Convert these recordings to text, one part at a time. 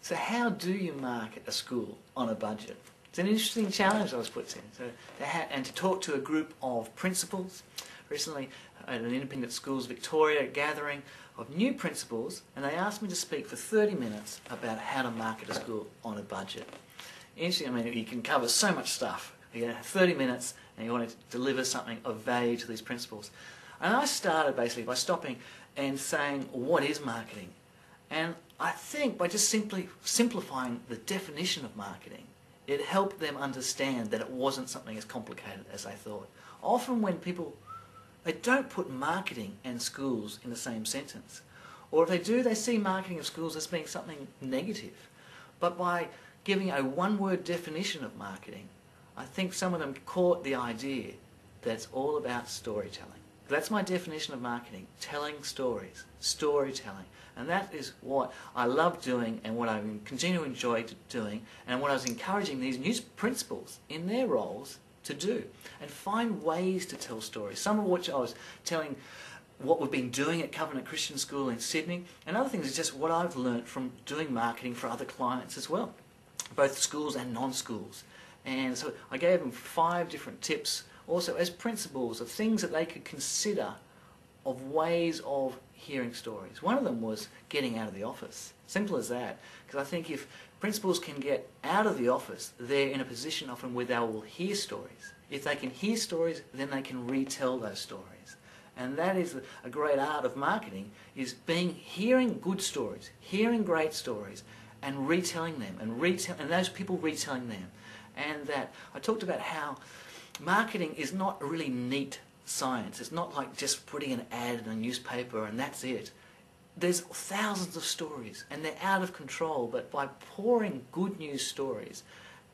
So how do you market a school on a budget? It's an interesting challenge I was put in. And to talk to a group of principals, recently at an Independent Schools Victoria gathering of new principals, and they asked me to speak for 30 minutes about how to market a school on a budget. Interesting, I mean, you can cover so much stuff. You have 30 minutes and you want to deliver something of value to these principals. And I started basically by stopping and saying, what is marketing? And I think by just simply simplifying the definition of marketing, it helped them understand that it wasn't something as complicated as they thought. Often when people, they don't put marketing and schools in the same sentence. Or if they do, they see marketing of schools as being something negative. But by giving a one-word definition of marketing, I think some of them caught the idea that it's all about storytelling. That's my definition of marketing, telling stories, storytelling. And that is what I love doing and what I continue to enjoy doing and what I was encouraging these new principals in their roles to do. And find ways to tell stories, some of which I was telling what we've been doing at Covenant Christian School in Sydney, and other things is just what I've learnt from doing marketing for other clients as well, both schools and non-schools. And so I gave them 5 different tips also as principals of things that they could consider of ways of hearing stories. One of them was getting out of the office. Simple as that. Because I think if principals can get out of the office, they're in a position often where they will hear stories. If they can hear stories, then they can retell those stories. And that is a great art of marketing, is hearing good stories, hearing great stories, and retelling them, and those people retelling them. And that I talked about how marketing is not a really neat science. It's not like just putting an ad in a newspaper and that's it. There's thousands of stories and they're out of control, but by pouring good news stories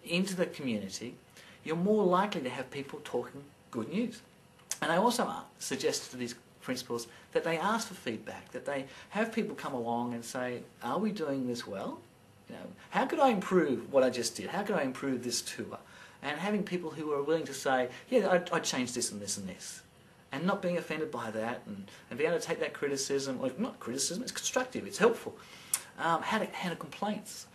into the community, you're more likely to have people talking good news. And I also suggest to these principals that they ask for feedback, that they have people come along and say, are we doing this well? You know, how could I improve what I just did? How could I improve this tour? And having people who are willing to say, yeah, I'd change this and this and this. And not being offended by that and being able to take that criticism, or not criticism, it's constructive, it's helpful. How to handle complaints.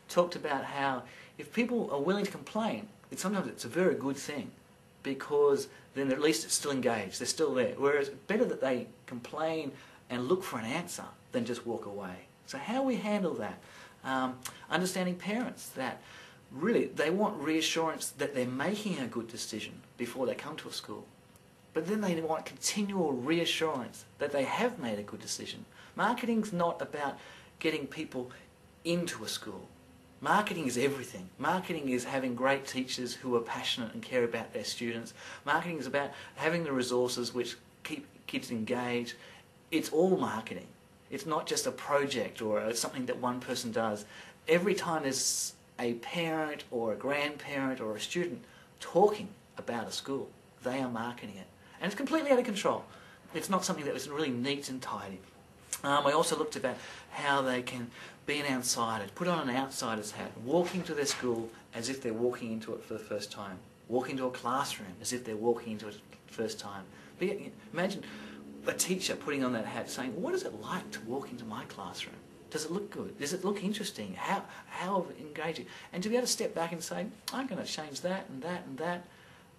Talked about how if people are willing to complain, sometimes it's a very good thing because then at least it's still engaged, they're still there. Whereas it's better that they complain and look for an answer than just walk away. So how we handle that. Understanding parents that really they want reassurance that they're making a good decision before they come to a school. But then they want continual reassurance that they have made a good decision. Marketing's not about getting people into a school. Marketing is everything. Marketing is having great teachers who are passionate and care about their students. Marketing is about having the resources which keep kids engaged. It's all marketing. It's not just a project or something that one person does. Every time there's a parent or a grandparent or a student talking about a school, they are marketing it. And it's completely out of control. It's not something that was really neat and tidy. I also looked about how they can be an outsider, put on an outsider's hat, walk into their school as if they're walking into it for the first time, walk into a classroom as if they're walking into it for the first time. Imagine a teacher putting on that hat saying, what is it like to walk into my classroom? Does it look good? Does it look interesting? How engaging? And to be able to step back and say, I'm going to change that and that and that.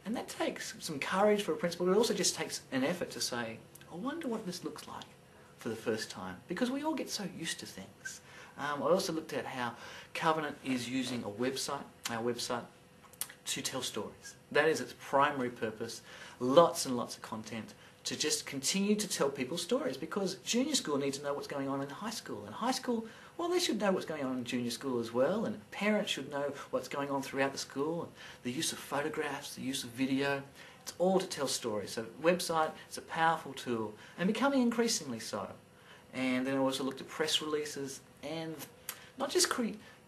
And that takes some courage for a principal, but it also just takes an effort to say, I wonder what this looks like for the first time. Because we all get so used to things. I also looked at how Covenant is using our website, to tell stories. That is its primary purpose. Lots and lots of content to just continue to tell people stories, because junior school needs to know what's going on in high school. And high school, well, they should know what's going on in junior school as well, and parents should know what's going on throughout the school, and the use of photographs, the use of video. It's all to tell stories. So website is a powerful tool, and becoming increasingly so. And then I also looked at press releases, and not just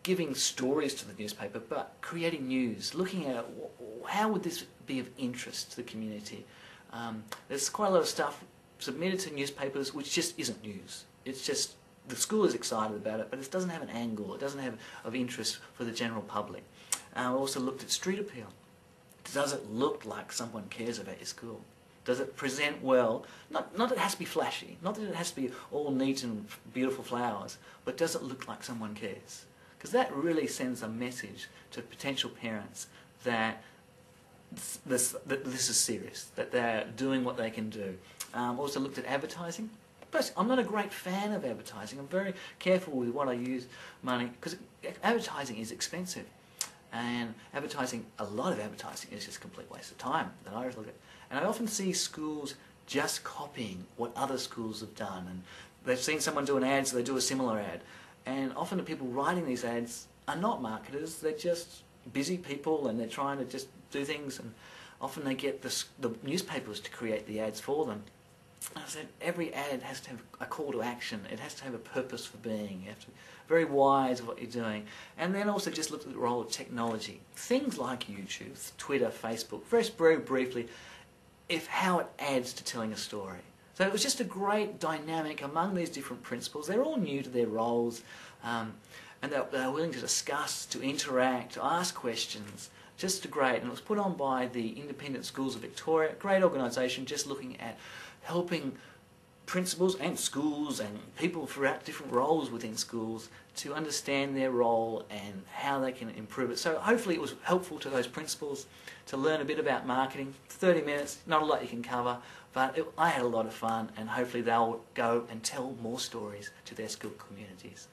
giving stories to the newspaper, but creating news, looking at how would this be of interest to the community. There's quite a lot of stuff submitted to newspapers which just isn't news. It's just the school is excited about it, but it doesn't have an angle. It doesn't have of interest for the general public. I also looked at street appeal. Does it look like someone cares about your school? Does it present well? Not that it has to be flashy, not that it has to be all neat and beautiful flowers, but does it look like someone cares? because that really sends a message to potential parents that this is serious, that they're doing what they can do. Also looked at advertising. But I'm not a great fan of advertising. I'm very careful with what I use money, because advertising is expensive. And a lot of advertising is just a complete waste of time that I look at. And I often see schools just copying what other schools have done. And they've seen someone do an ad, so they do a similar ad. And often the people writing these ads are not marketers, they're just busy people, and they're trying to just do things. And often they get the newspapers to create the ads for them. I said every ad has to have a call to action. It has to have a purpose for being. You have to be very wise of what you're doing. And then also just look at the role of technology. Things like YouTube, Twitter, Facebook, very briefly, how it adds to telling a story. So it was just a great dynamic among these different principals. They're all new to their roles, and they're willing to discuss, to interact, to ask questions. Just great. And it was put on by the Independent Schools of Victoria, great organisation, just looking at helping principals and schools and people throughout different roles within schools to understand their role and how they can improve it. So hopefully it was helpful to those principals to learn a bit about marketing. 30 minutes, not a lot you can cover, but I had a lot of fun, and hopefully they'll go and tell more stories to their school communities.